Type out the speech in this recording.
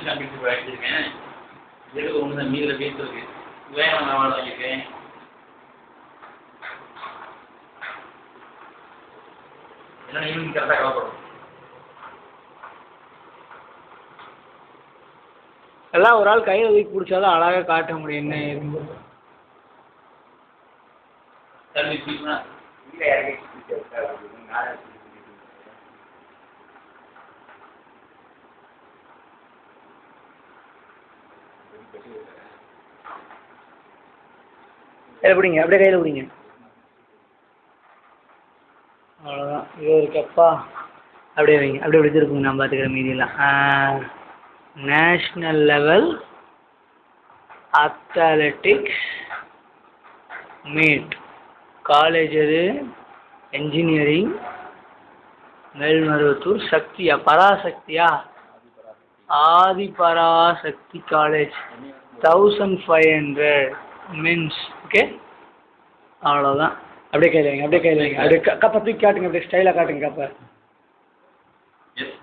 National championship அடிச்சிருக்கேன். இது ஒன்று தான் மீதில் பேச இருக்கு. வேகம் நான் வாங்கியிருக்கேன். ஏன்னா ஈவினிங் கரெக்டாக கவலைப்படும். எல்லாம் ஒரு ஆள் கையில் தூக்கி பிடிச்சாதான் அழகாக காட்ட முடியும். என்ன இருந்து தண்ணி சீக்கிரம் இல்லை இறங்கி பிடிங்க, அப்படியே கையில் பிடிங்க. அவ்வளோதான். இது ஒரு கப்பா அப்படியே வைங்க, அப்படியே பிடிச்சிருக்குங்க. நான் பார்த்துக்கிறேன் மீதியெல்லாம். National level athletics meet college அது என்ஜினியரிங் மேல்மருவத்தூர். சக்தியா பராசக்தியா ஆதி பராசக்தி காலேஜ் 1500 மென்ஸ். ஓகே அவ்வளோதான். அப்படியே கையில் வைங்க, அப்படியே கையில் வைங்க. அப்படியே கப்பை தூக்கி காட்டுங்க, அப்படியே ஸ்டைலாக காட்டுங்க கப்பை. எஸ்.